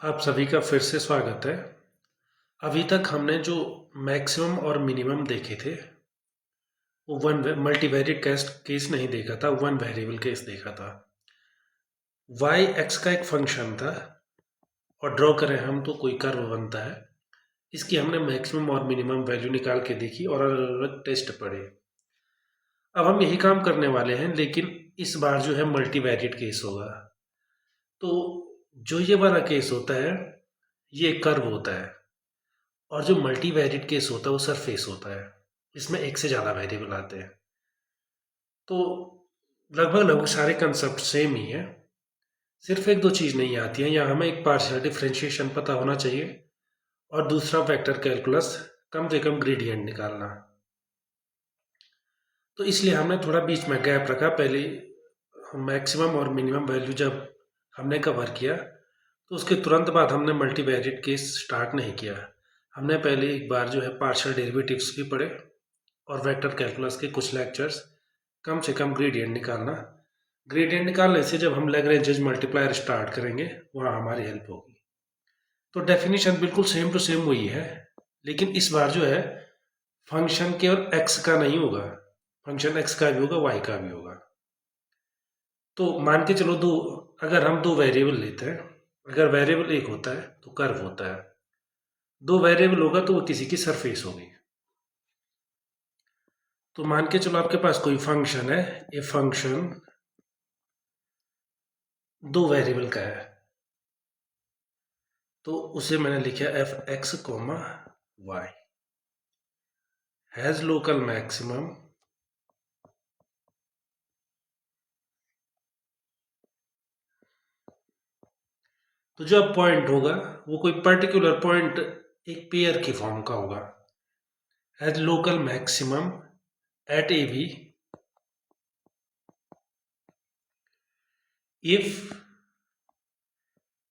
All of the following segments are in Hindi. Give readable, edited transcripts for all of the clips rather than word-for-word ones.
आप सभी का फिर से स्वागत है। अभी तक हमने जो मैक्सिमम और मिनिमम देखे थे वो वन मल्टीवेरिएट केस नहीं देखा था, वन वेरिएबल केस देखा था। y x का एक फंक्शन था और ड्रॉ करें हम तो कोई कर्व बनता है। इसकी हमने मैक्सिमम और मिनिमम वैल्यू निकाल के देखी और अलग अलग टेस्ट पढ़े। अब हम यही काम करने वाले हैं, लेकिन इस बार जो है मल्टीवेरिएट केस होगा। तो जो ये वाला केस होता है ये एक कर्व होता है, और जो मल्टीवेरिएट केस होता है वो सरफेस होता है। इसमें एक से ज़्यादा वेरिएबल आते हैं। तो लगभग लगभग सारे कंसेप्ट सेम ही है, सिर्फ एक दो चीज़ नहीं आती है। यहाँ हमें एक पार्शियल डिफरेंशिएशन पता होना चाहिए और दूसरा वेक्टर कैलकुलस, कम से कम ग्रेडियंट निकालना। तो इसलिए हमने थोड़ा बीच में गैप रखा। पहले मैक्सिमम और मिनिमम वैल्यू जब हमने कवर किया तो उसके तुरंत बाद हमने मल्टीवेरिएट केस स्टार्ट नहीं किया। हमने पहले एक बार जो है पार्शियल डेरिवेटिव्स भी पढ़े और वेक्टर कैलकुलस के कुछ लेक्चर्स, कम से कम ग्रेडियंट निकालना। ग्रेडियंट निकालने से जब हम लैग्रेंज मल्टीप्लायर स्टार्ट करेंगे वहाँ हमारी हेल्प होगी। तो डेफिनेशन बिल्कुल सेम टू सेम वही है, लेकिन इस बार जो है फंक्शन केवल एक्स का नहीं होगा, फंक्शन एक्स का भी होगा, वाई का भी होगा। तो मान के चलो अगर हम दो वेरिएबल लेते हैं, अगर वेरिएबल एक होता है तो कर्व होता है, दो वेरिएबल होगा तो वो किसी की सरफेस होगी। तो मान के चलो आपके पास कोई फंक्शन है, ये फंक्शन दो वेरिएबल का है, तो उसे मैंने लिखा f x comma y has local maximum तो जो अब पॉइंट होगा वो कोई पर्टिकुलर पॉइंट एक पेयर की फॉर्म का होगा। Has local maximum at a b if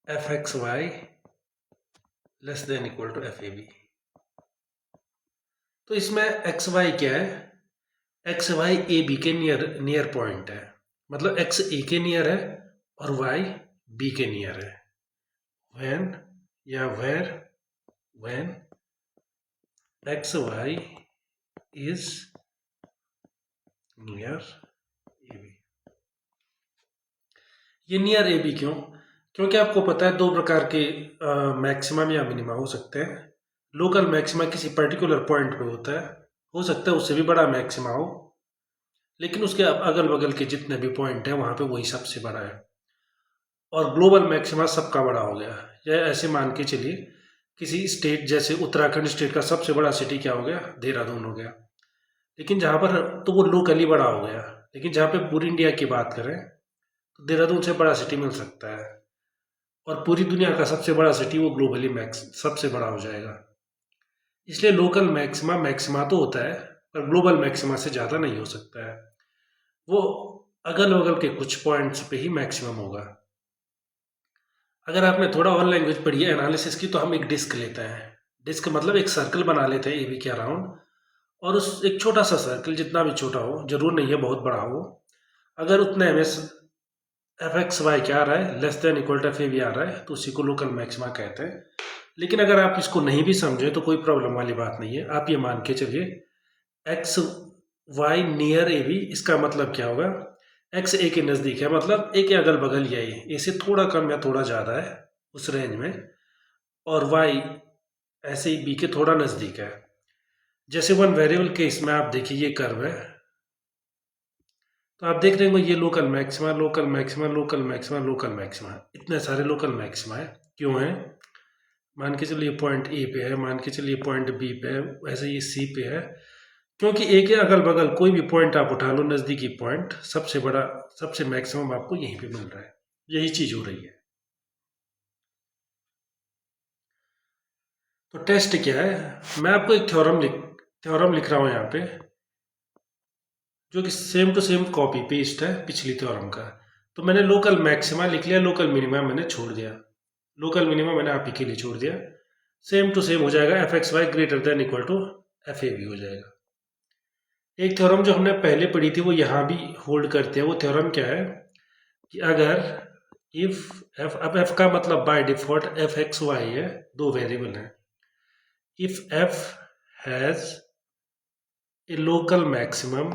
f x y less than equal to F A b. तो इसमें एक्स वाई क्या है? एक्स वाई ए बी के नियर पॉइंट है, मतलब एक्स ए के नियर है और वाई बी के नियर है। व्हेन या where when x y is near a b. ये नियर ए बी क्यों? क्योंकि आपको पता है दो प्रकार के मैक्सिमम या मिनिमा हो सकते हैं। लोकल मैक्सिमा किसी पर्टिकुलर पॉइंट पे होता है, हो सकता है उससे भी बड़ा मैक्सिमा हो, लेकिन उसके अगल बगल के जितने भी पॉइंट हैं वहाँ पे वही सबसे बड़ा है। और ग्लोबल मैक्सिमा सबका बड़ा हो गया। या ऐसे मान के चलिए किसी स्टेट, जैसे उत्तराखंड स्टेट का सबसे बड़ा सिटी क्या हो गया? देहरादून हो गया। लेकिन जहाँ पर तो वो लोकली बड़ा हो गया, लेकिन जहाँ पे पूरी इंडिया की बात करें तो देहरादून से बड़ा सिटी मिल सकता है, और पूरी दुनिया का सबसे बड़ा सिटी वो ग्लोबली मैक्स सबसे बड़ा हो जाएगा। इसलिए लोकल मैक्सिमा मैक्सिमा तो होता है, पर ग्लोबल मैक्सिमा से ज़्यादा नहीं हो सकता है। वो अगल बगल के कुछ पॉइंट्स पे ही मैक्सिमम होगा। अगर आपने थोड़ा और लैंग्वेज पढ़ी है एनालिसिस की, तो हम एक डिस्क लेते हैं। डिस्क मतलब एक सर्कल बना लेते हैं ए बी के अराउंड, और उस एक छोटा सा सर्कल, जितना भी छोटा हो, जरूर नहीं है बहुत बड़ा हो, अगर उतने में एफ एक्स वाई क्या आ रहा है, less than equal to F A B आ रहा है, तो उसी को लोकल मैक्सिमा कहते हैं। लेकिन अगर आप इसको नहीं भी समझे तो कोई प्रॉब्लम वाली बात नहीं है। आप ये मान के चलिए x y near a b, इसका मतलब क्या होगा? एक्स ए के नज़दीक है, मतलब ए के अगल बगल या ए से थोड़ा कम या थोड़ा ज़्यादा है उस रेंज में, और वाई ऐसे ही बी के थोड़ा नज़दीक है। जैसे वन वेरिएबल केस में आप देखिए ये कर्व है, तो आप देख रहे होंगे ये local maxima local maxima local maxima local maxima, इतने सारे लोकल मैक्सिमा है। क्यों है? मान के चलिए पॉइंट ए पे है, मान के चलिए पॉइंट बी पे है, वैसे ये सी पे है। क्योंकि ए के अगल बगल कोई भी पॉइंट आप उठा लो, नज़दीकी पॉइंट सबसे बड़ा, सबसे मैक्सिमम आपको यहीं पे मिल रहा है। यही चीज़ हो रही है। तो टेस्ट क्या है? मैं आपको एक थ्योरम लिख रहा हूँ यहाँ पे, जो कि same to same copy paste है पिछली थ्योरम का। तो मैंने लोकल मैक्सिमा लिख लिया, लोकल मिनिमा मैंने छोड़ दिया, लोकल मिनिमा मैंने आप ही के लिए छोड़ दिया। सेम टू सेम हो जाएगा, f x y greater than equal to F A b हो जाएगा। एक थ्योरम जो हमने पहले पढ़ी थी वो यहाँ भी होल्ड करते हैं। वो थ्योरम क्या है कि अगर इफ अब एफ का मतलब by default f x y है, दो वेरिएबल हैं। If f has a local maximum,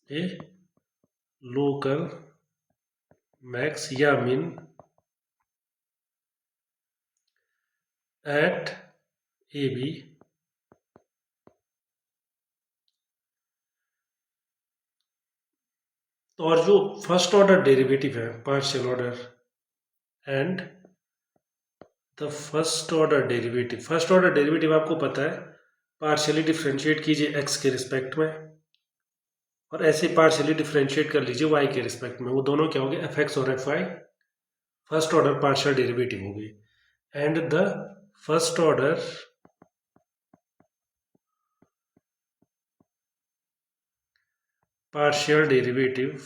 a local max या मिन एट ए बी, तो और जो फर्स्ट ऑर्डर डेरिवेटिव है partial order and the first order derivative आपको पता है पार्शियली डिफ्रेंशिएट कीजिए एक्स के रिस्पेक्ट में, और ऐसे पार्शियली डिफ्रेंशिएट कर लीजिए वाई के रिस्पेक्ट में, वो दोनों क्या हो गए एफ एक्स और f y, first order partial derivative हो गई। And the first order partial derivatives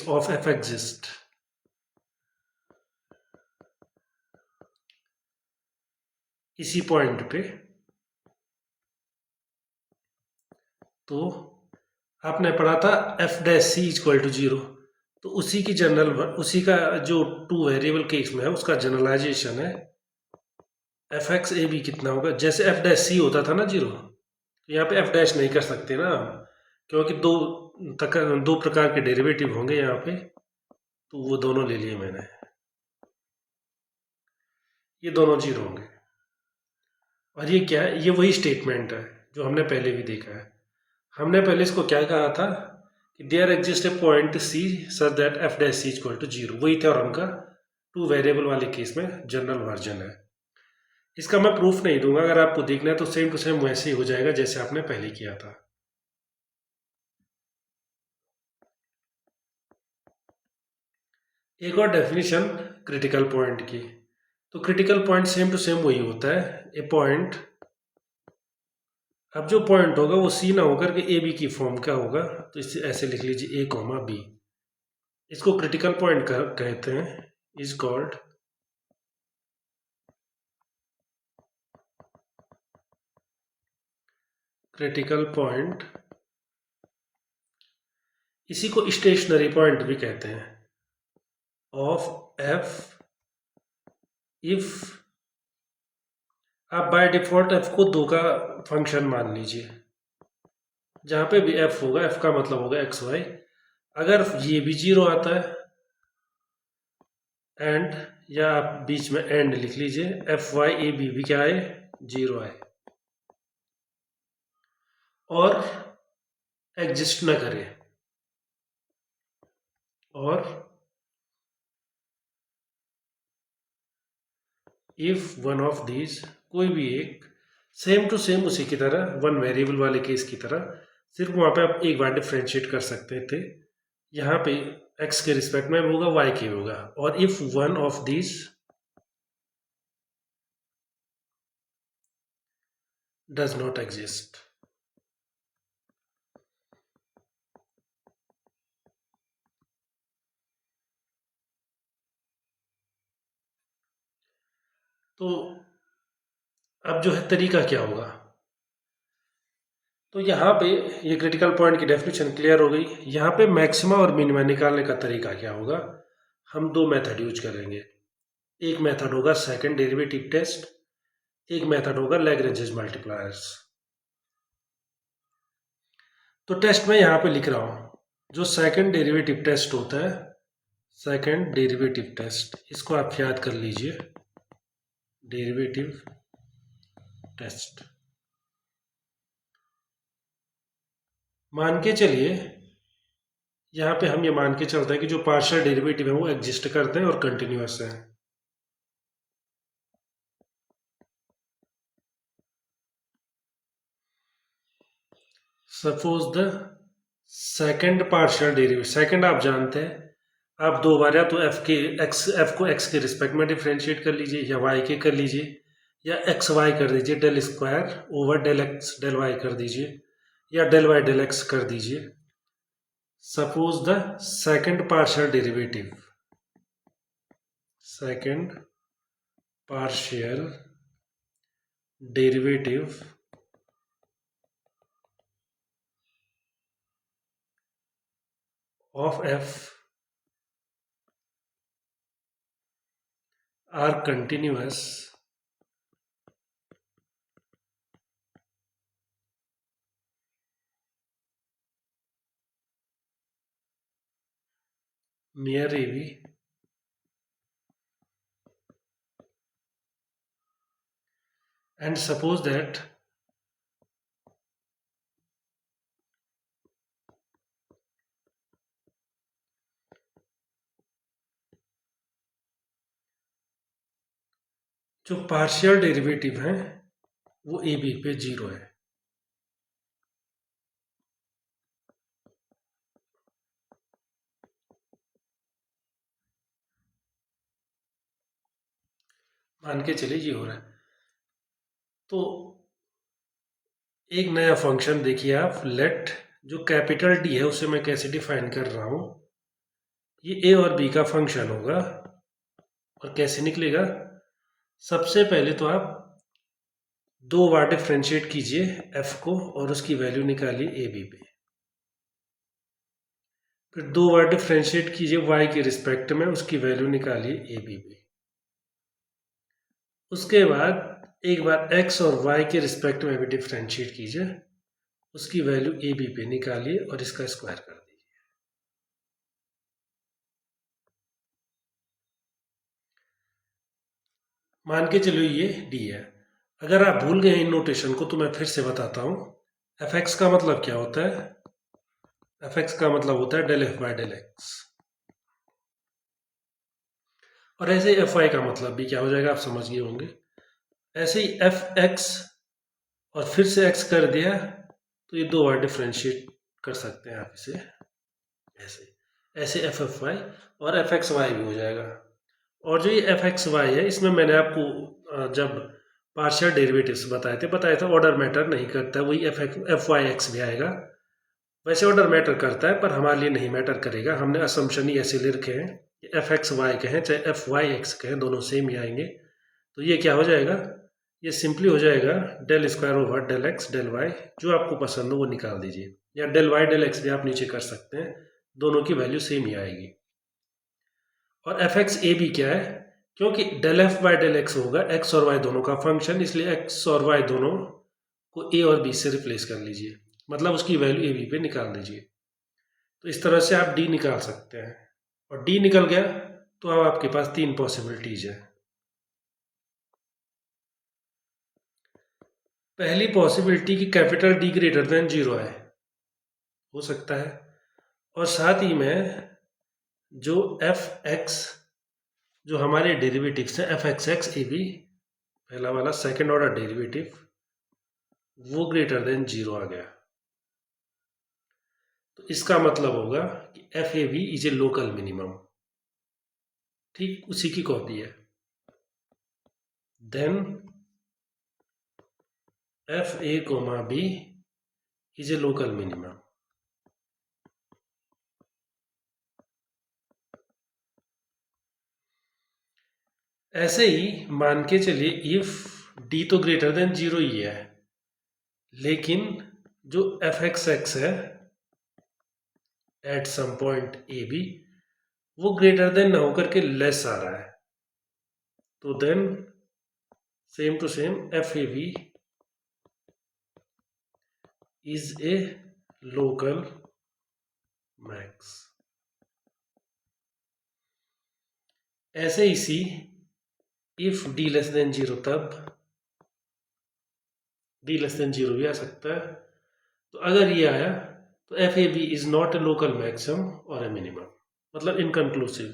of f exist। इसी पॉइंट पे तो आपने पढ़ा था f dash c equal to zero, तो उसी की उसी का जो टू वेरिएबल केस में है उसका जनरलाइजेशन है एफ एक्स ए बी कितना होगा। जैसे एफ डैश सी होता था ना जीरो, तो यहाँ पे एफ डैश नहीं कर सकते ना, क्योंकि दो प्रकार के डेरिवेटिव होंगे यहाँ पे, तो वो दोनों ले लिए मैंने, ये दोनों जीरो होंगे। और ये क्या है, ये वही स्टेटमेंट है जो हमने पहले भी देखा है। हमने पहले इसको क्या कहा था कि there exist a point c such that f dash c equal to zero, वही थ्योरम का टू वेरिएबल वाले केस में जनरल वर्जन है। इसका मैं प्रूफ नहीं दूंगा, अगर आपको देखना है तो सेम टू सेम वैसे ही हो जाएगा जैसे आपने पहले किया था। एक और डेफिनेशन क्रिटिकल पॉइंट की, तो critical point same to same वही होता है ए पॉइंट। अब जो पॉइंट होगा वो सी ना होकर के ए बी की फॉर्म का होगा, तो इसे ऐसे लिख लीजिए ए कॉमा बी। इसको क्रिटिकल पॉइंट कहते हैं, इज कॉल्ड क्रिटिकल पॉइंट। इसी को स्टेशनरी पॉइंट भी कहते हैं ऑफ एफ इफ, आप बाय डिफॉल्ट एफ को दो का फंक्शन मान लीजिए, जहां पे भी एफ होगा एफ का मतलब होगा एक्स वाई, अगर ये भी जीरो आता है एंड, या आप बीच में एंड लिख लीजिए एफ वाई ए बी भी क्या आए जीरो आए और एग्जिस्ट ना करे, और इफ वन ऑफ दीज, कोई भी एक, सेम टू सेम उसी की तरह वन वेरिएबल वाले केस की तरह, सिर्फ वहां पे आप एक बार डिफ्रेंशिएट कर सकते थे, यहाँ पे x के रिस्पेक्ट में होगा y के होगा, और if one of these does not exist. तो अब जो है तरीका क्या होगा, तो यहाँ पे ये क्रिटिकल पॉइंट की डेफिनेशन क्लियर हो गई। यहाँ पे मैक्सिमा और मिनिमा निकालने का तरीका क्या होगा, हम दो मेथड यूज करेंगे। एक मेथड होगा सेकंड डेरिवेटिव टेस्ट, एक मेथड होगा लैग्रेंजेस मल्टीप्लायर्स। तो टेस्ट में यहाँ पे लिख रहा हूँ, जो सेकंड डेरिवेटिव टेस्ट होता है, सेकंड डेरिवेटिव टेस्ट, इसको आप याद कर लीजिए, डेरिवेटिव टेस्ट। मान के चलिए यहाँ पे हम ये मान के चलते हैं कि जो पार्शियल डेरिवेटिव है वो एग्जिस्ट करते हैं और कंटिन्यूअस है। Suppose the second partial derivative, second आप जानते हैं, आप दो बार या तो एफ को एक्स के रिस्पेक्ट में डिफ्रेंशिएट कर लीजिए, या वाई के कर लीजिए, या एक्स वाई कर दीजिए, del square over del x del y कर दीजिए, या डेल वाई डेल एक्स कर दीजिए। Suppose the second partial derivative, second partial derivative of f are continuous near AB and suppose that जो पार्शियल डेरिवेटिव है वो ए बी पे जीरो है। मान के चलिए ये हो रहा है। तो एक नया फंक्शन देखिए आप, लेट, जो कैपिटल डी है उसे मैं कैसे डिफाइन कर रहा हूं, ये ए और बी का फंक्शन होगा। और कैसे निकलेगा, सबसे पहले तो आप दो बार डिफ्रेंशिएट कीजिए एफ को और उसकी वैल्यू निकालिए ए बी पे। फिर दो बार डिफ्रेंशिएट कीजिए वाई के रिस्पेक्ट में, उसकी वैल्यू निकालिए ए बी पे। उसके बाद एक बार एक्स और वाई के रिस्पेक्ट में भी डिफ्रेंशिएट कीजिए, उसकी वैल्यू ए बी पे निकालिए और इसका स्क्वायर कर दीजिए। मान के चलो ये डी है। अगर आप भूल गए इन नोटेशन को तो मैं फिर से बताता हूं। एफ एक्स का मतलब क्या होता है, एफ एक्स का मतलब होता है del f by del x. और ऐसे एफ वाई का मतलब भी क्या हो जाएगा आप समझ गए होंगे। ऐसे ही एफ एक्स और फिर से एक्स कर दिया तो ये दो बार डिफ्रेंशिएट कर सकते हैं आप इसे, ऐसे ऐसे एफ एफ वाई और एफ एक्स वाई भी हो जाएगा। और जो ये एफ एक्स वाई है इसमें मैंने आपको जब पार्शियल डेरिवेटिव्स बताए थे ऑर्डर मैटर नहीं करता, वही एफ वाई एक्स भी आएगा। वैसे ऑर्डर मैटर करता है पर हमारे लिए नहीं मैटर करेगा, हमने असम्पशन ही ऐसे ले रखे हैं कि एफ एक्स वाई कहें चाहे एफ वाई एक्स कहें दोनों सेम ही आएंगे। तो ये क्या हो जाएगा, ये सिंपली हो जाएगा del square over del x del y, जो आपको पसंद हो वो निकाल दीजिए, या डेल वाई डेल एक्स भी आप नीचे कर सकते हैं, दोनों की वैल्यू सेम ही आएगी। और एफ एक्स ए बी क्या है, क्योंकि del f by del x होगा एक्स और वाई दोनों का फंक्शन, इसलिए एक्स और वाई दोनों को ए और बी से रिप्लेस कर लीजिए, मतलब उसकी वैल्यू ए बी पे निकाल दीजिए। तो इस तरह से आप डी निकाल सकते हैं। और डी निकल गया तो अब आपके पास तीन पॉसिबिलिटीज है। पहली पॉसिबिलिटी कि capital D greater than zero है, हो सकता है। और साथ ही में जो एफ एक्स, जो हमारे डेरिवेटिव्स हैं f x x a b, पहला वाला सेकेंड ऑर्डर डेरिवेटिव, वो ग्रेटर देन जीरो आ गया। तो इसका मतलब होगा कि f A B is a local minimum, ठीक उसी की कॉपी है। Then F a comma b is a local minimum. ऐसे ही मान के चलिए इफ डी तो ग्रेटर देन जीरो ही है, लेकिन जो एफ एक्स एक्स है at some point a B वो ग्रेटर देन ना होकर के लेस आ रहा है, तो then same to same F A B is a local max. ऐसे ही see if D less than zero, तब डी लेस देन जीरो भी आ सकता है। तो अगर ये आया तो F A B is not a local maximum और ए मिनिमम, मतलब इनकंक्लूसिव।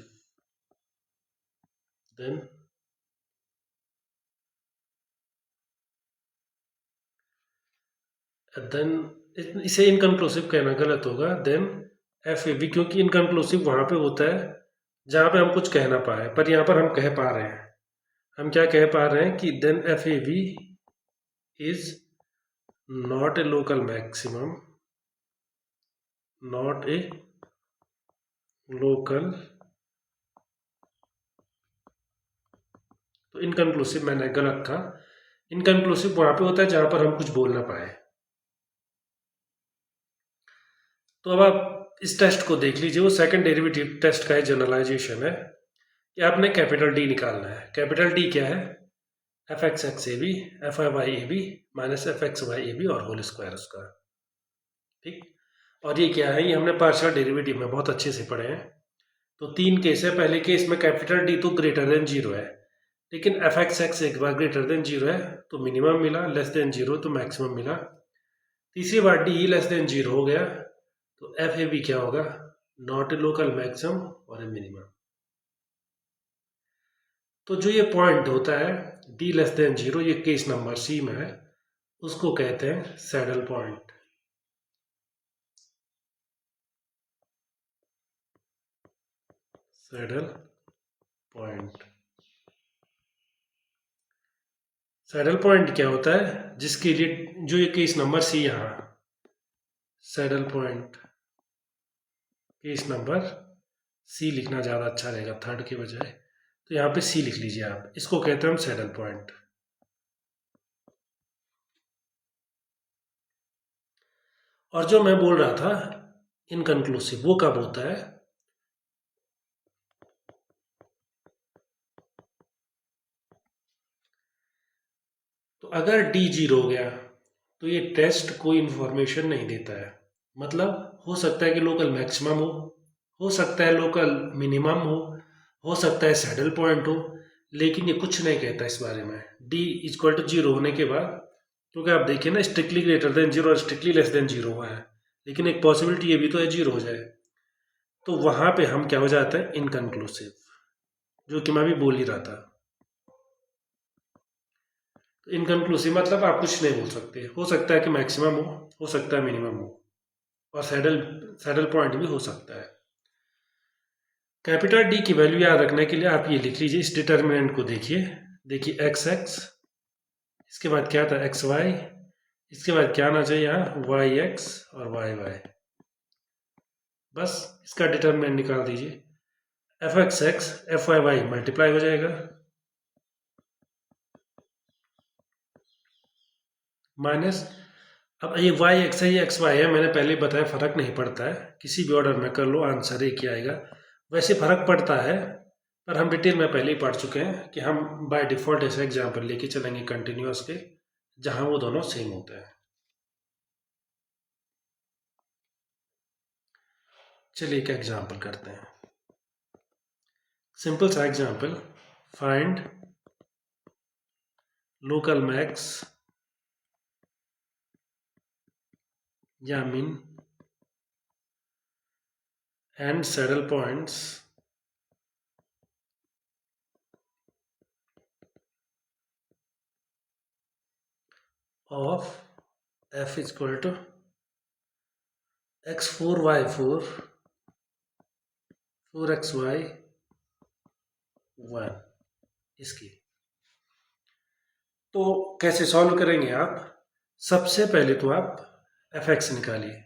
देन इसे इनकंक्लूसिव कहना गलत होगा। देन एफ ए बी, क्योंकि इनकंक्लूसिव वहां पे होता है जहां पे हम कुछ कह ना पाए, पर यहां पर हम कह पा रहे हैं। हम क्या कह पा रहे हैं कि then F A B is not a local maximum, not a local. तो इनकंक्लूसिव मैंने गलत कहा, इनकंक्लूसिव वहां पे होता है जहां पर हम कुछ बोल ना पाए। तो अब आप इस टेस्ट को देख लीजिए, वो सेकंड डेरिवेटिव टेस्ट का ही जनरलाइजेशन है कि आपने कैपिटल डी निकालना है। कैपिटल डी क्या है? F x x a b, f i y a b minus f x y a b और होल स्क्वायर उसका। ठीक। और ये क्या है? ये हमने पार्शियल डेरिवेटिव में बहुत अच्छे से पढ़े हैं। तो तीन केस है। पहले केस में कैपिटल डी तो ग्रेटर देन जीरो है, लेकिन एफ एक्स एक्स एक बार ग्रेटर देन जीरो है तो मिनिमम मिला, लेस देन जीरो तो मैक्सिमम मिला। तीसरी बार डी लेस देन जीरो हो गया तो एफ ए बी क्या होगा? नॉट ए लोकल मैक्सिमम और ए मिनिमम। तो जो ये पॉइंट होता है डी लेस देन जीरो, ये केस नंबर सी में है, उसको कहते हैं saddle point. Saddle point. Saddle point क्या होता है? जिसके लिए जो ये केस नंबर सी, यहाँ saddle point case number c लिखना ज़्यादा अच्छा रहेगा थर्ड के बजाय, तो यहाँ पे सी लिख लीजिए आप। इसको कहते हैं हम सैडल पॉइंट। और जो मैं बोल रहा था इनकन्क्लूसिव, वो कब होता है? तो अगर डी जीरो हो गया तो ये टेस्ट कोई इंफॉर्मेशन नहीं देता है। मतलब हो सकता है कि लोकल मैक्सिमम हो सकता है लोकल मिनिमम हो सकता है सैडल पॉइंट हो, लेकिन ये कुछ नहीं कहता इस बारे में। डी इक्वल टू जीरो होने के बाद, क्योंकि आप देखिए ना, स्ट्रिक्टली ग्रेटर देन जीरो और स्ट्रिक्टली लेस देन जीरो हुआ है, लेकिन एक पॉसिबिलिटी ये भी तो है जीरो हो जाए, तो वहां पे हम क्या हो जाता है? इनकन्क्लूसिव, जो कि मैं भी बोल ही रहा था। तो इनकन्क्लूसिव मतलब आप कुछ नहीं बोल सकते। हो सकता है कि मैक्सिमम हो सकता है मिनिमम हो, और सैडल सैडल पॉइंट भी हो सकता है। कैपिटल डी की वैल्यू याद रखने के लिए आप ये लिख लीजिए, इस डिटर्मिनेंट को देखिए एक्स एक्स, इसके बाद क्या था? एक्स वाई, इसके बाद क्या आना चाहिए यहाँ? वाई एक्स और वाई वाई। बस इसका डिटर्मिनेंट निकाल दीजिए। F x x f y y multiply हो जाएगा, माइनस, अब ये वाई एक्स है, ये एक्स वाई है, मैंने पहले बताया फर्क नहीं पड़ता है, किसी भी ऑर्डर में कर लो आंसर एक ही आएगा। वैसे फर्क पड़ता है, पर हम डिटेल में पहले ही पढ़ चुके हैं कि हम बाय डिफॉल्ट ऐसे एग्जाम्पल लेके चलेंगे कंटिन्यूअस के, जहां वो दोनों सेम होते हैं। चलिए एक एग्जाम्पल करते हैं, सिंपल सा एग्जाम्पल। फाइंड लोकल मैक्स या min and saddle points of f equal to x4 y4 4xy 1, इसकी। तो कैसे सॉल्व करेंगे आप? सबसे पहले तो आप एफ एक्स निकालिए।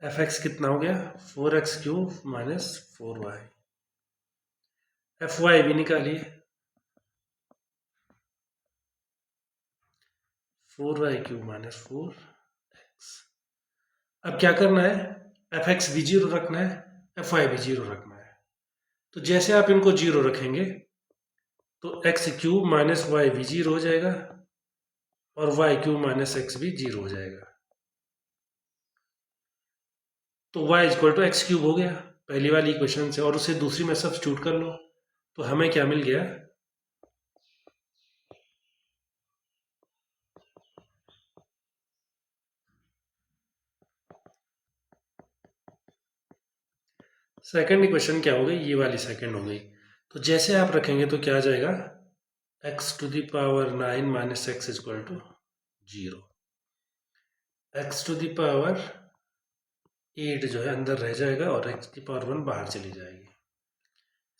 एफ एक्स कितना हो गया? 4x³ minus 4y। F Y भी निकालिए, 4y³ माइनस 4x। अब क्या करना है? एफ एक्स भी जीरो रखना है, एफ वाई भी जीरो रखना है। तो जैसे आप इनको जीरो रखेंगे तो x³ माइनस वाई भी जीरो हो जाएगा और y³ माइनस एक्स भी जीरो हो जाएगा। तो y इक्वल टू x³ हो गया पहली वाली इक्वेशन से, और उसे दूसरी में सब्स्टिट्यूट कर लो, तो हमें क्या मिल गया? सेकंड इक्वेशन क्या हो गई? ये वाली सेकंड हो गई। तो जैसे आप रखेंगे तो क्या आ जाएगा? x⁻9 minus x equal to 0। x⁻8 जो है अंदर रह जाएगा और x⁻1 बाहर चली जाएगी।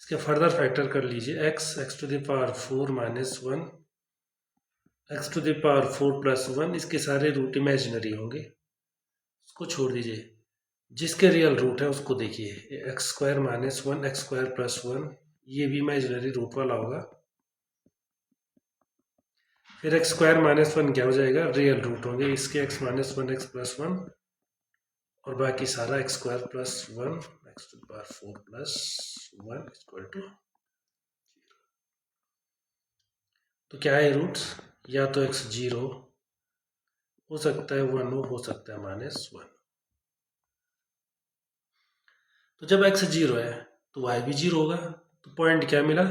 इसके फर्दर फैक्टर कर लीजिए, x⁻4 माइनस 1, x⁻4 प्लस 1, इसके सारे रूट इमेजिनरी होंगे, उसको छोड़ दीजिए। जिसके रियल रूट है उसको देखिए, x² माइनस 1 x² प्लस 1, ये भी इमेजिनरी रूट वाला होगा। फिर एक्स स्क्वायर माइनस वन क्या हो जाएगा, रियल रूट होंगे इसके, x minus one x plus one, और बाकी सारा x square plus one x to power four plus one equal to, तो क्या है रूट्स, या तो एक्स जीरो हो सकता है, वन हो सकता है माइनस वन। तो जब एक्स जीरो है तो वाई भी जीरो होगा, तो पॉइंट क्या मिला,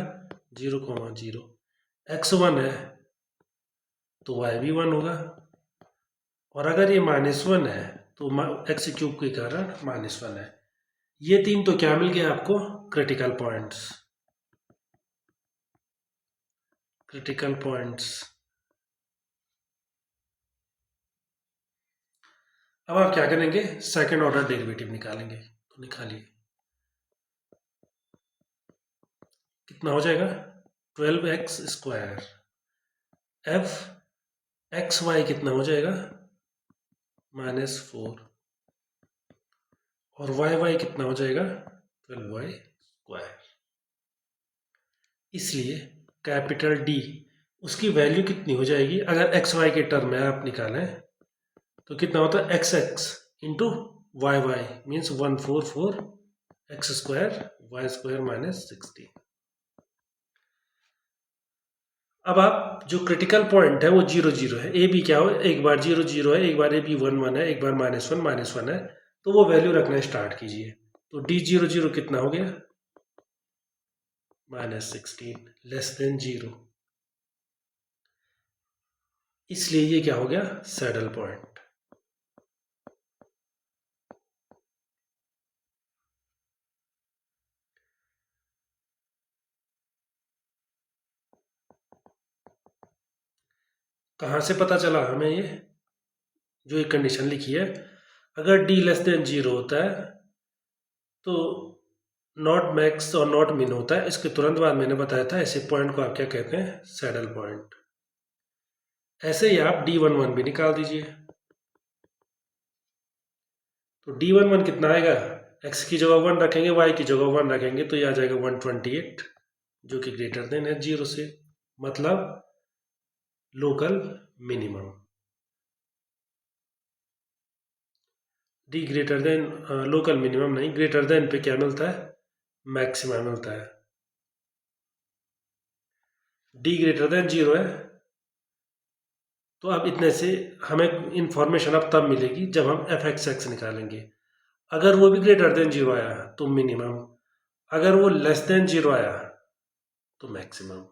zero comma zero. X one है तो वाई भी वन होगा, और अगर ये माइनस वन है तो एक्स क्यूब के कारण माइनस वन है। ये तीन तो क्या मिल गया आपको, क्रिटिकल पॉइंट्स, क्रिटिकल पॉइंट्स। अब आप क्या करेंगे, सेकंड ऑर्डर डेरिवेटिव निकालेंगे, तो निकालिए, कितना हो जाएगा, 12x square, F x Y कितना हो जाएगा, माइनस फोर, और वाई वाई कितना हो जाएगा, 12y स्क्वायर। इसलिए कैपिटल डी उसकी वैल्यू कितनी हो जाएगी, अगर एक्स वाई के टर्म में आप निकालें तो कितना होता है, x x into y y means 144 x square minus 16। अब आप जो क्रिटिकल पॉइंट है वो जीरो जीरो है, ए बी क्या हो, एक बार जीरो जीरो है, एक बार ए बी वन वन है, एक बार माइनस वन है, तो वो वैल्यू रखना स्टार्ट कीजिए। तो डी जीरो जीरो कितना हो गया, माइनस 16 लेस देन जीरो, इसलिए ये क्या हो गया, सैडल पॉइंट। कहाँ से पता चला हमें, ये जो एक कंडीशन लिखी है, अगर डी लेस देन जीरो होता है तो नॉट मैक्स और नॉट मिन होता है, इसके तुरंत बाद मैंने बताया था ऐसे पॉइंट को आप क्या कहते हैं, सैडल पॉइंट। ऐसे ही आप डी वन वन भी निकाल दीजिए, तो डी वन वन कितना आएगा, एक्स की जगह वन रखेंगे, वाई की जगह वन रखेंगे, तो ये आ जाएगा 128, जो कि ग्रेटर देन है जीरो से, मतलब local minimum. D greater than, local minimum नहीं, ग्रेटर देन पे क्या मिलता है, मैक्सिमम मिलता है। डी ग्रेटर देन जीरो है, तो अब इतने से हमें इंफॉर्मेशन अब तब मिलेगी जब हम एफ एक्स एक्स निकालेंगे। अगर वो भी ग्रेटर देन जीरो आया तो मिनिमम, अगर वो लेस देन जीरो आया तो मैक्सिमम।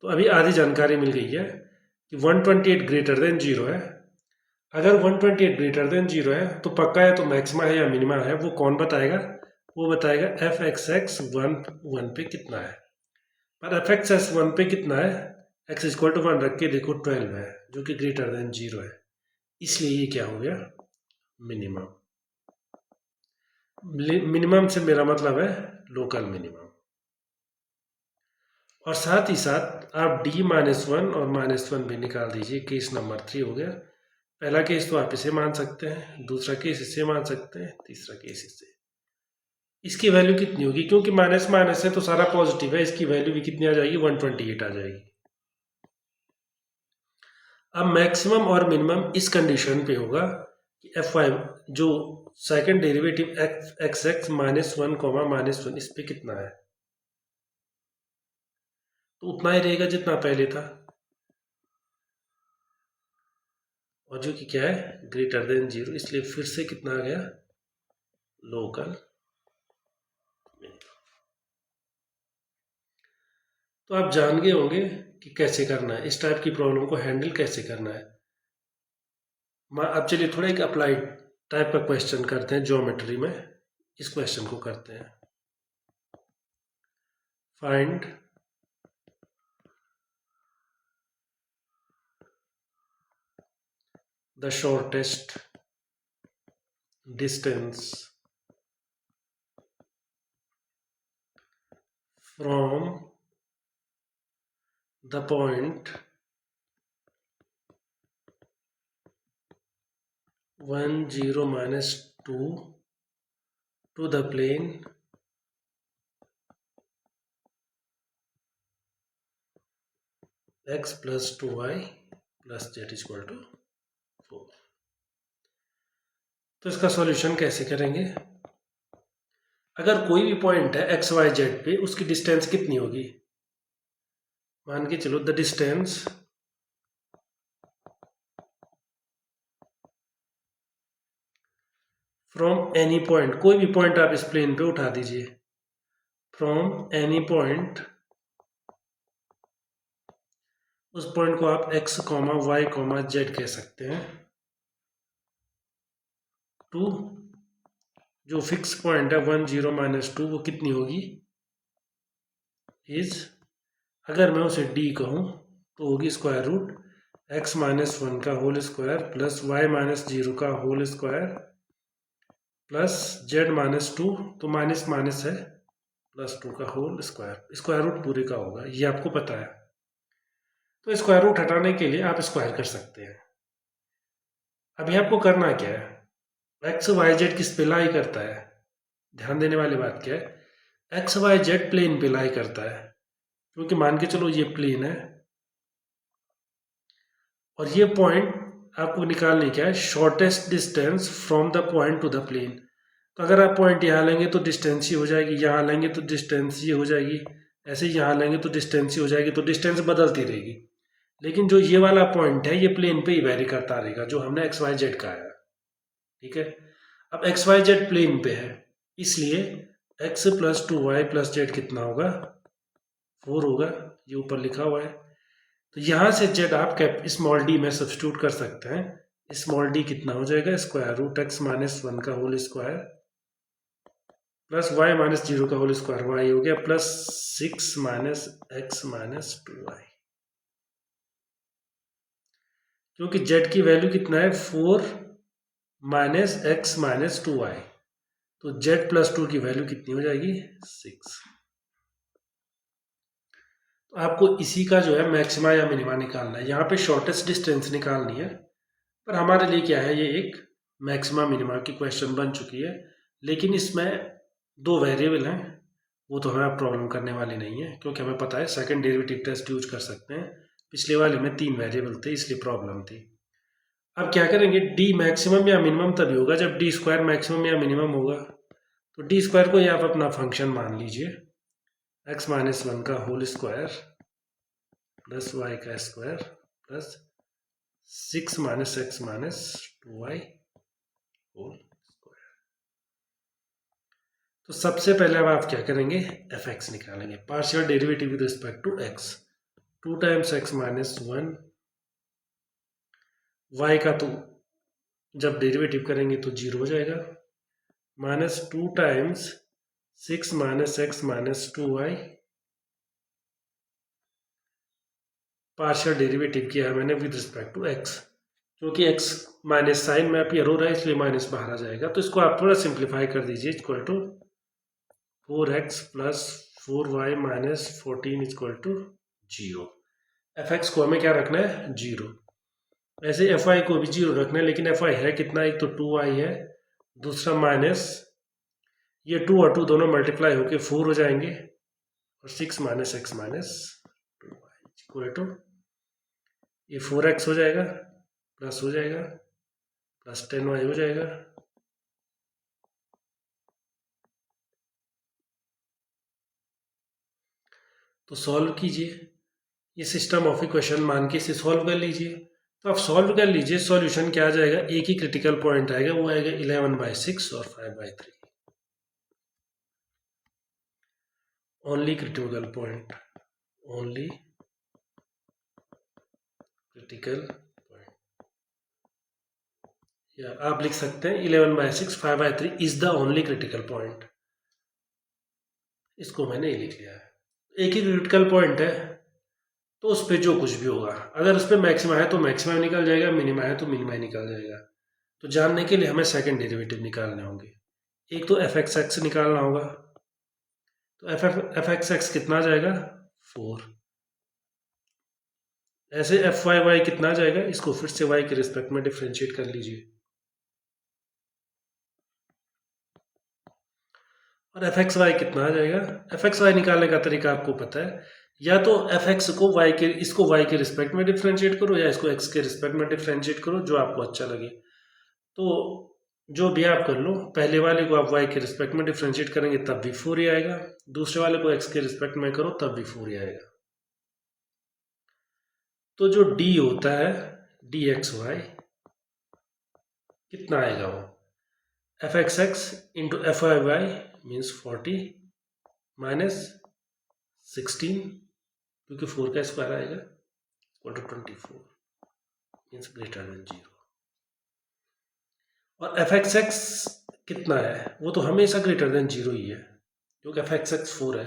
तो अभी आधी जानकारी मिल गई है कि 128 ग्रेटर देन जीरो है, अगर 128 ग्रेटर देन जीरो है तो पक्का है, तो मैक्सिमा है या मिनिमा है वो कौन बताएगा, वो बताएगा F x x one one पे कितना है। पर एफ एक्स एक्स वन पे कितना है, एक्स इक्वल टू वन रख के देखो 12 है, जो कि ग्रेटर देन जीरो है, इसलिए ये क्या हो गया, मिनिमम। मिनिमम से मेरा मतलब है लोकल मिनिमम। और साथ ही साथ आप डी माइनस वन और माइनस वन भी निकाल दीजिए, केस नंबर 3 हो गया। पहला केस तो आप इसे मान सकते हैं, दूसरा केस इससे मान सकते हैं, तीसरा केस इससे। इसकी वैल्यू कितनी होगी, क्योंकि माइनस माइनस है तो सारा पॉजिटिव है, इसकी वैल्यू भी कितनी आ जाएगी, 128 आ जाएगी। अब मैक्सिमम और मिनिमम इस कंडीशन पे होगा कि एफ वाई जो second derivative x x minus one comma minus one इस पे कितना है, तो उतना ही रहेगा जितना पहले था, और जो कि क्या है, ग्रेटर देन जीरो, इसलिए फिर से कितना आ गया, लोकल। तो आप जान गए होंगे कि कैसे करना है, इस टाइप की प्रॉब्लम को हैंडल कैसे करना है। अब चलिए थोड़ा एक अप्लाइड टाइप का क्वेश्चन करते हैं ज्योमेट्री में, इस क्वेश्चन को करते हैं। Find the shortest distance from the point 1 0 minus 2 to the plane x plus 2y plus z equal to 4। तो इसका सॉल्यूशन कैसे करेंगे? अगर कोई भी पॉइंट है एक्स वाई जेड पे, उसकी डिस्टेंस कितनी होगी? मान के चलो the distance from any point, कोई भी पॉइंट आप इस प्लेन पे उठा दीजिए, फ्रॉम एनी पॉइंट, उस पॉइंट को आप x comma y comma z कह सकते हैं, टू जो फिक्स पॉइंट है 1 0 -2, वो कितनी होगी? इज, अगर मैं उसे d कहूँ तो होगी स्क्वायर रूट x -1 का होल स्क्वायर प्लस y -0 का होल स्क्वायर प्लस z -2, तो माइनस माइनस है, प्लस 2 का होल स्क्वायर, स्क्वायर रूट पूरे का होगा, ये आपको पता है। तो स्क्वायर रूट हटाने के लिए आप स्क्वायर कर सकते हैं। अभी आपको करना क्या है, एक्स वाई जेड किस पे लाई करता है? ध्यान देने वाली बात क्या है, एक्स वाई जेड प्लेन पे लाई करता है, क्योंकि मान के चलो ये प्लेन है और ये पॉइंट आपको निकालने क्या है, shortest distance from the point to the plane. तो अगर आप पॉइंट यहाँ लेंगे तो डिस्टेंस ही हो जाएगी, यहाँ लेंगे तो डिस्टेंस ही हो जाएगी, ऐसे ही यहाँ लेंगे तो डिस्टेंस ही हो जाएगी, तो डिस्टेंस बदलती रहेगी। लेकिन जो ये वाला पॉइंट है ये प्लेन पे ही वेरी करता रहेगा, जो हमने एक्स वाई जेड का है। ठीक है, अब एक्स वाई जेड प्लेन पे है, इसलिए x plus 2y plus Z कितना होगा? 4 होगा, ये ऊपर लिखा हुआ है। तो यहां से जेड आप कैप स्मॉल डी में सब्स्टिट्यूट कर सकते हैं। स्मॉल डी कितना हो जाएगा? स्क्वायर रूट एक्स -1 का होल स्क्वायर प्लस y -0 का होल स्क्वायर, y हो गया प्लस 6 -x -2y, क्योंकि z की वैल्यू कितना है? 4 -x -2y, तो z प्लस 2 की वैल्यू कितनी हो जाएगी? 6। तो आपको इसी का जो है मैक्सिमा या मिनिमा निकालना है, यहाँ पे शॉर्टेस्ट डिस्टेंस निकालनी है। पर हमारे लिए क्या है, ये एक मैक्सिमा मिनिमा की क्वेश्चन बन चुकी है, लेकिन इसमें 2 वेरिएबल हैं, वो तो हमें प्रॉब्लम करने वाली नहीं है, क्योंकि हमें पता है सेकंड डेरिवेटिव टेस्ट यूज कर सकते हैं। पिछले वाले में 3 वेरिएबल थे, इसलिए प्रॉब्लम थी। अब क्या करेंगे, डी मैक्सिमम या मिनिमम तभी होगा जब डी स्क्वायर मैक्सिमम या मिनिमम होगा। तो डी स्क्वायर को आप अपना फंक्शन मान लीजिए, एक्स -1 का होल स्क्वायर प्लस वाई का square plus 6 -x -2y whole square. तो सबसे पहले अब आप क्या करेंगे, एफ एक्स निकालेंगे, partial derivative with respect to x. 2 times x -1, y का तो जब डेरिवेटिव करेंगे तो 0 हो जाएगा, -2 times 6 -x -2y, partial derivative किया है मैंने विद रिस्पेक्ट टू x, क्योंकि x माइनस साइन में अपीयर हो रहा है इसलिए माइनस बाहर आ जाएगा। तो इसको आप थोड़ा सिंप्लीफाई कर दीजिए, equal to 4x plus 4y -14 equal to 0। F x को हमें क्या रखना है? 0। ऐसे एफ आई को भी 0 रखना है, लेकिन एफ आई है कितना? एक तो 2y है, दूसरा माइनस ये 2 और 2 दोनों मल्टीप्लाई होके 4 हो जाएंगे, और 6 -x -2y इक्वल टू, ये 4x हो जाएगा प्लस हो जाएगा प्लस 10y हो जाएगा। तो सॉल्व कीजिए, ये सिस्टम ऑफ इक्वेशन मान के इसे सॉल्व कर लीजिए। तो आप सॉल्व कर लीजिए, सॉल्यूशन क्या आ जाएगा? एक ही क्रिटिकल पॉइंट आएगा, वो आएगा 11/6 और 5/3। Only critical point, only critical point, या आप लिख सकते हैं 11/6 5/3 is the only critical point. इसको मैंने लिख लिया है। एक ही क्रिटिकल पॉइंट है तो उस पर जो कुछ भी होगा, अगर उस पर मैक्सिमा है तो मैक्सिमा निकल जाएगा, मिनिमा है तो मिनिमा निकल जाएगा। तो जानने के लिए हमें सेकंड डेरिवेटिव निकालने होंगे। एक तो एफ एक्स एक्स निकालना होगा, तो एफ एक्स एक्स कितना आ जाएगा? 4। ऐसे एफ वाई वाई कितना आ जाएगा? इसको फिर से वाई के रिस्पेक्ट में डिफ्रेंशिएट कर लीजिए, और एफ एक्स वाई कितना आ जाएगा? एफ एक्स वाई निकालने का तरीका आपको पता है, या तो एफ एक्स को वाई के, इसको वाई के रिस्पेक्ट में डिफ्रेंशिएट करो या इसको एक्स के रिस्पेक्ट में डिफ्रेंशिएट करो, जो आपको अच्छा लगे। तो जो भी आप कर लो, पहले वाले को आप वाई के रिस्पेक्ट में डिफ्रेंशिएट करेंगे तब भी फोर ही आएगा, दूसरे वाले को एक्स के रिस्पेक्ट में करो तब भी फोर ही आएगा। तो जो डी होता है डी एक्स वाई कितना आएगा वो, f x x into f y y means 40 minus 16, क्योंकि 4 का स्क्वायर आएगा, equal to 24 means greater than 0। और एफ एक्स एक्स कितना है, वो तो हमेशा ग्रेटर देन 0 ही है, क्योंकि एफ एक्स एक्स 4 है।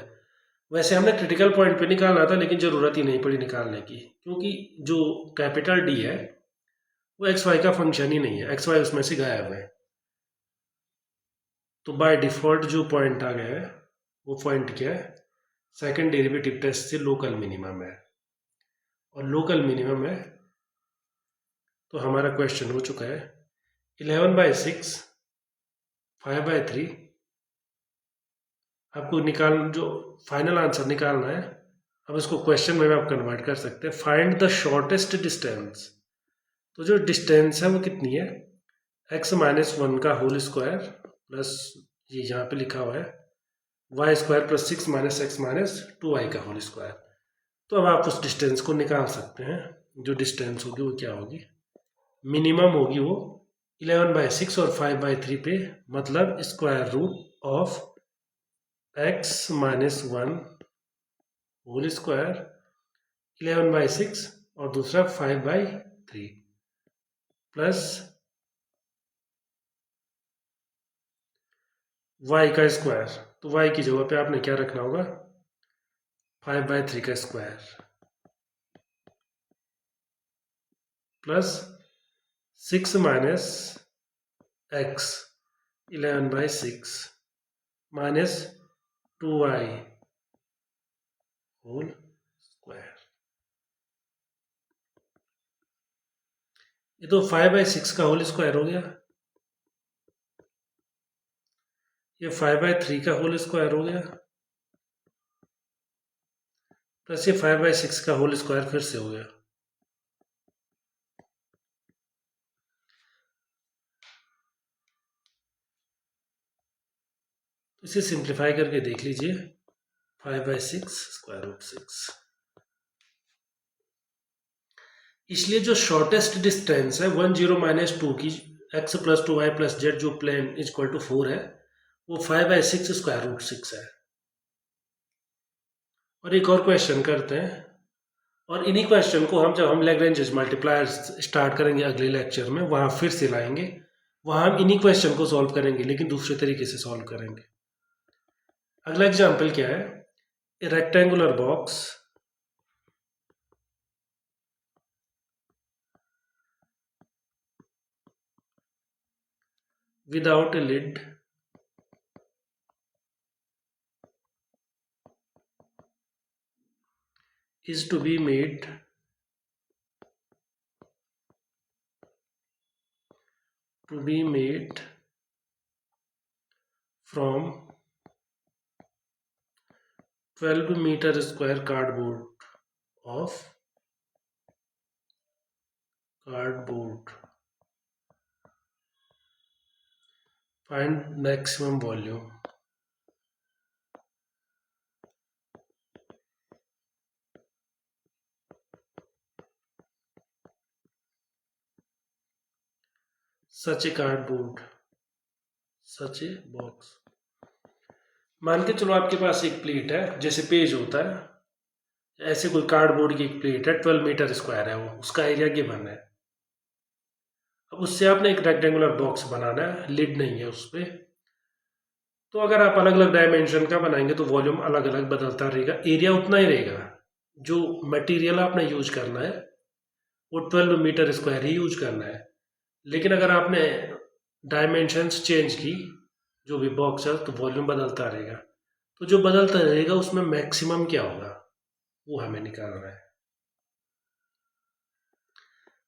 वैसे हमने क्रिटिकल पॉइंट पे निकालना था, लेकिन ज़रूरत ही नहीं पड़ी निकालने की, क्योंकि जो कैपिटल डी है वो एक्स वाई का फंक्शन ही नहीं है, एक्स वाई उसमें से गायब है। तो बाय डिफ़ॉल्ट जो पॉइंट आ गया है वो पॉइंट क्या है, सेकंड डेरिवेटिव टेस्ट से लोकल मिनिमम है, और लोकल मिनिमम है तो हमारा क्वेश्चन हो चुका है 11/6 5/3। आपको निकाल जो फाइनल आंसर निकालना है, अब इसको क्वेश्चन में आप कन्वर्ट कर सकते हैं, फाइंड द शॉर्टेस्ट डिस्टेंस। तो जो डिस्टेंस है वो कितनी है, x माइनस 1 का होल स्क्वायर प्लस ये यहाँ पे लिखा हुआ है y square plus 6 minus x minus 2y का होल स्क्वायर। तो अब आप उस डिस्टेंस को निकाल सकते हैं, जो डिस्टेंस होगी वो क्या होगी, मिनिमम होगी वो 11/6 और 5/3 पे, मतलब square root of x minus 1 whole square 11/6 और दूसरा 5/3 प्लस y का स्क्वायर। तो y की जगह पे आपने क्या रखना होगा, 5/3 का square plus 6 minus x 11/6 minus 2y whole square. ये तो 5/6 का होल स्क्वायर हो गया, ये 5/3 का होल स्क्वायर हो गया, प्लस ये 5/6 का होल स्क्वायर फिर से हो गया। तो इसे सिंप्लीफाई करके देख लीजिए, 5/6 स्क्वायर रूट 6। इसलिए जो शॉर्टेस्ट डिस्टेंस है 1 0 माइनस 2 की x plus 2y plus Z जो प्लेन इज इक्वल टू 4 है, वो 5/6 स्क्वायर रूट 6 है। और एक और क्वेश्चन करते हैं, और इन्हीं क्वेश्चन को हम जब हम लैग्रेंज मल्टीप्लायर स्टार्ट करेंगे अगले लेक्चर में, वहाँ फिर से लाएंगे, वहाँ हम इन्हीं क्वेश्चन को सॉल्व करेंगे, लेकिन दूसरे तरीके से सॉल्व करेंगे। अगला एग्जाम्पल क्या है, ए rectangular box without a lid is to be made from 12 meter square cardboard. Find maximum volume. Such a cardboard, such a box. मान के चलो आपके पास एक प्लेट है, जैसे पेज होता है, ऐसे कोई कार्डबोर्ड की एक प्लेट है, 12 मीटर स्क्वायर है वो, उसका एरिया गिवन है। अब उससे आपने एक रेक्टेंगुलर बॉक्स बनाना है, लिड नहीं है उस पर। तो अगर आप अलग अलग डायमेंशन का बनाएंगे तो वॉल्यूम अलग अलग बदलता रहेगा, एरिया उतना ही रहेगा। जो मटेरियल आपने यूज करना है वो 12 मीटर स्क्वायर ही यूज करना है। लेकिन अगर आपने डायमेंशंस चेंज की, जो भी बॉक्स है, तो वॉल्यूम बदलता रहेगा। तो जो बदलता रहेगा उसमें मैक्सिमम क्या होगा वो हमें निकालना है।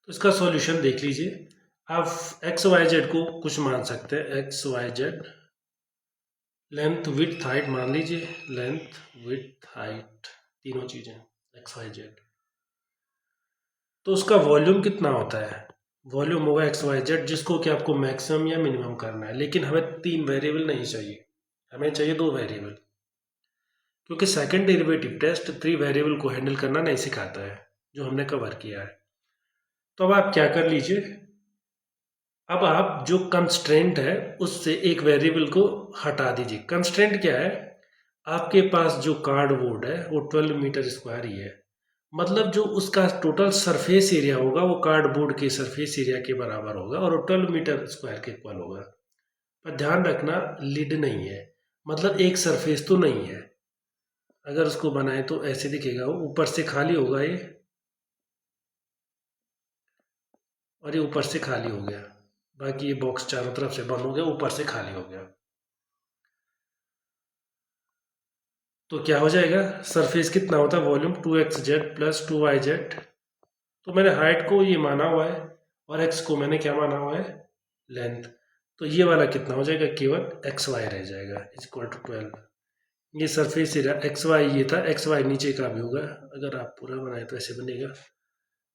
तो इसका सॉल्यूशन देख लीजिए, आप एक्स वाई जेड को कुछ मान सकते हैं, x y z, length width height मान लीजिए, लेंथ विड्थ हाइट तीनों चीज़ें एक्स वाई जेड। तो उसका वॉल्यूम कितना होता है? वॉल्यूम होगा एक्स वाई जेड, जिसको कि आपको मैक्सिमम या मिनिमम करना है, लेकिन हमें 3 वेरिएबल नहीं चाहिए, हमें चाहिए 2 वेरिएबल, क्योंकि सेकंड डेरिवेटिव टेस्ट 3 वेरिएबल को हैंडल करना नहीं सिखाता है, जो हमने कवर किया है। तो अब आप क्या कर लीजिए, अब आप जो कंस्ट्रेंट है उससे एक वेरिएबल को हटा दीजिए। कंस्ट्रेंट क्या है? आपके पास जो कार्डबोर्ड है वो 12 मीटर स्क्वायर ही है, मतलब जो उसका टोटल सरफेस एरिया होगा वो कार्डबोर्ड के सरफेस एरिया के बराबर होगा और वो 12 मीटर स्क्वायर के इक्वल होगा। पर ध्यान रखना, लिड नहीं है, मतलब एक सरफेस तो नहीं है। अगर उसको बनाए तो ऐसे दिखेगा, वो ऊपर से खाली होगा ये, और ये ऊपर से खाली हो गया, बाकी ये बॉक्स चारों तरफ से बंद हो गया, ऊपर से खाली हो गया। तो क्या हो जाएगा, सरफेस कितना होता है, वॉल्यूम 2xz प्लस 2yz। तो मैंने हाइट को ये माना हुआ है और एक्स को मैंने क्या माना हुआ है, लेंथ। तो ये वाला कितना हो जाएगा, केवल एक्स वाई रह जाएगा, इज इक्वल टू 12। ये सरफेस एरिया एक्स वाई ये था, एक्स वाई नीचे का भी होगा, अगर आप पूरा बनाए तो ऐसे बनेगा।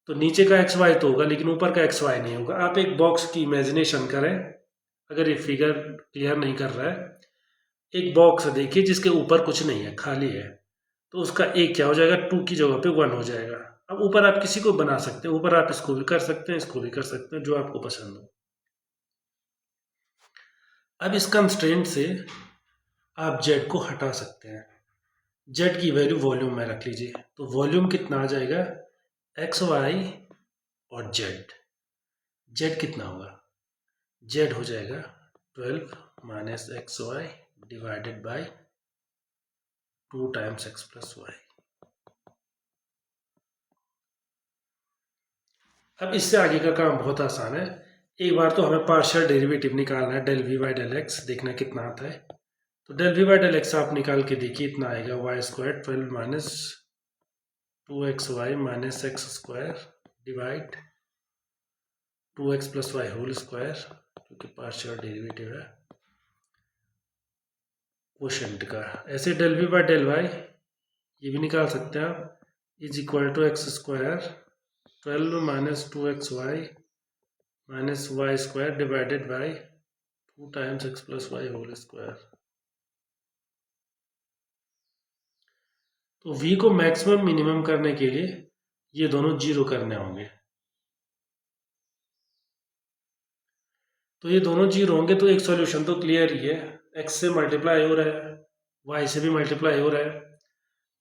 तो नीचे का एक्स वाई तो होगा, लेकिन ऊपर का एक्स वाई नहीं होगा। आप एक बॉक्स की इमेजिनेशन करें, अगर ये फिगर क्लियर नहीं कर रहा है, एक बॉक्स देखिए जिसके ऊपर कुछ नहीं है, खाली है, तो उसका एक क्या हो जाएगा, 2 की जगह पे 1 हो जाएगा। अब ऊपर आप किसी को बना सकते हैं, ऊपर आप इसको भी कर सकते हैं, इसको भी कर सकते हैं, जो आपको पसंद हो। अब इस कंस्ट्रेंट से आप जेड को हटा सकते हैं। जेड की वैल्यू वॉल्यूम में रख लीजिए, तो वॉल्यूम कितना आ जाएगा, एक्स वाई और जेड। जेड कितना होगा, जेड हो जाएगा 12 minus x y divided by 2 times x plus y. अब इससे आगे का काम बहुत आसान है। एक बार तो हमें पार्शियल डेरिवेटिव निकालना है, del v by del x, देखना कितना आता है। तो del v by del x आप निकाल के देखिए, इतना आएगा y square 12 minus 2xy minus x square divide 2x plus y whole square, क्योंकि पार्शियल डेरिवेटिव है क्वोशंट का। ऐसे del v by del y ये भी निकाल सकते हैं आप, is equal to x square 12 minus 2xy minus y square divided by 2 times x plus y whole square. तो v को मैक्सिमम मिनिमम करने के लिए ये दोनों जीरो करने होंगे, तो ये दोनों जीरो होंगे, तो एक सॉल्यूशन तो क्लियर ही है, x से मल्टीप्लाई हो रहा है, y से भी मल्टीप्लाई हो रहा है,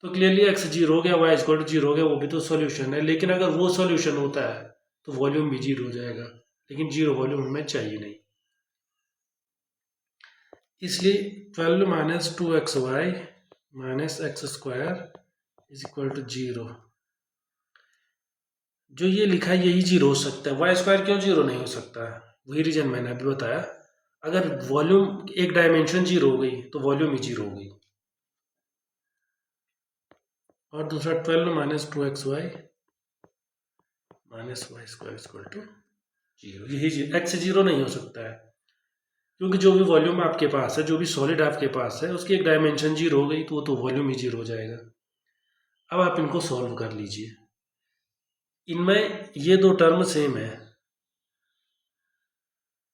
तो क्लियरली x जीरो हो गया, y इक्वल टू जीरो हो गया, वो भी तो सॉल्यूशन है। लेकिन अगर वो सॉल्यूशन होता है तो वॉल्यूम भी जीरो हो जाएगा, लेकिन जीरो वॉल्यूम हमें चाहिए नहीं, इसलिए 12 minus 2xy minus x square is equal to zero. जो ये लिखा है यही जीरो हो सकता है, वाई स्क्वायर क्यों जीरो नहीं हो सकता, वही रीजन मैंने अभी बताया। अगर वॉल्यूम एक डायमेंशन जीरो हो गई तो वॉल्यूम ही जीरो हो गई। और दूसरा 12 minus 2xy minus y square equal to zero, यही एक्स जीरो नहीं हो सकता है, क्योंकि जो भी वॉल्यूम आपके पास है, जो भी सॉलिड आपके पास है, उसकी एक डायमेंशन जीरो हो गई तो वो तो वॉल्यूम ही जीरो हो जाएगा। अब आप इनको सॉल्व कर लीजिए, इनमें ये दो टर्म सेम है,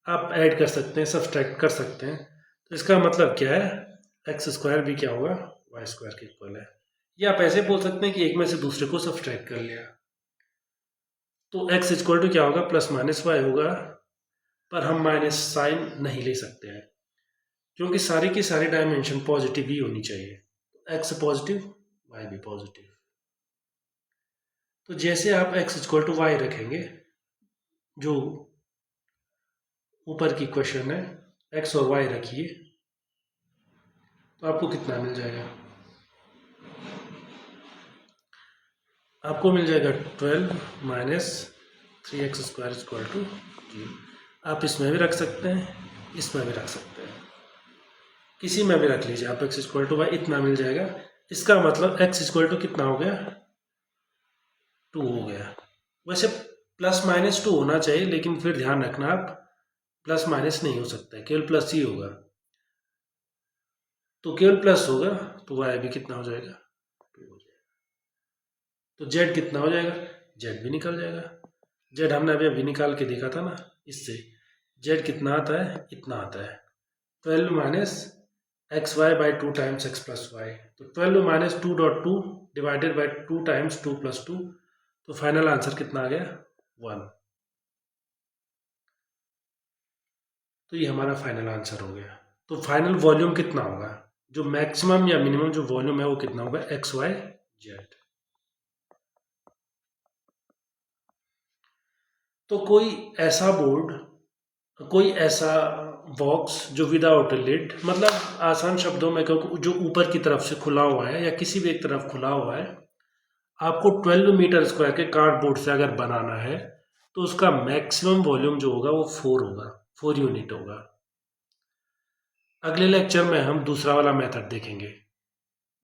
आप ऐड कर सकते हैं, सब्सट्रैक्ट कर सकते हैं, तो इसका मतलब क्या है, एक्स स्क्वायर भी क्या होगा, वाई स्क्वायर के इक्वल है। या आप ऐसे बोल सकते हैं कि एक में से दूसरे को सब्सट्रैक्ट कर लिया, तो एक्स इक्वल टू क्या होगा, प्लस माइनस वाई होगा, पर हम माइनस साइन नहीं ले सकते हैं, क्योंकि सारी की सारी डायमेंशन पॉजिटिव ही होनी चाहिए, एक्स पॉजिटिव वाई भी पॉजिटिव। तो जैसे आप एक्स इक्वल टू वाई रखेंगे, जो ऊपर की क्वेश्चन है, एक्स और वाई रखिए, तो आपको कितना मिल जाएगा, आपको मिल जाएगा 12 minus 3x square equal to zero. आप इसमें भी रख सकते हैं, इसमें भी रख सकते हैं, किसी में भी रख लीजिए आप, x इक्वल टू वाई इतना मिल जाएगा। इसका मतलब x इक्वल टू कितना हो गया, 2 हो गया। वैसे प्लस माइनस 2 होना चाहिए, लेकिन फिर ध्यान रखना आप, प्लस माइनस नहीं हो सकता है, केवल प्लस ही होगा, तो केवल प्लस होगा, तो वाई भी कितना हो जाएगा, 2 हो जाएगा। तो जेड कितना हो जाएगा, जेड भी निकल जाएगा। जेड हमने अभी अभी निकाल के देखा था ना, इससे जेड कितना आता है, इतना आता है 12 minus x y by 2 times x plus y. तो 12 minus 2.2 divided by 2 times 2 plus 2, तो फाइनल आंसर कितना आ गया, 1। तो ये हमारा फाइनल आंसर हो गया। तो फाइनल वॉल्यूम कितना होगा, जो मैक्सिमम या मिनिमम जो वॉल्यूम है वो कितना होगा, एक्स वाई जेड। तो कोई ऐसा बोर्ड, कोई ऐसा बॉक्स जो विदाउट लिड, मतलब आसान शब्दों में कहूँ जो ऊपर की तरफ से खुला हुआ है या किसी भी एक तरफ खुला हुआ है, आपको 12 मीटर स्क्वायर के कार्डबोर्ड से अगर बनाना है तो उसका मैक्सिमम वॉल्यूम जो होगा वो 4 होगा, 4 यूनिट होगा। अगले लेक्चर में हम दूसरा वाला मेथड देखेंगे।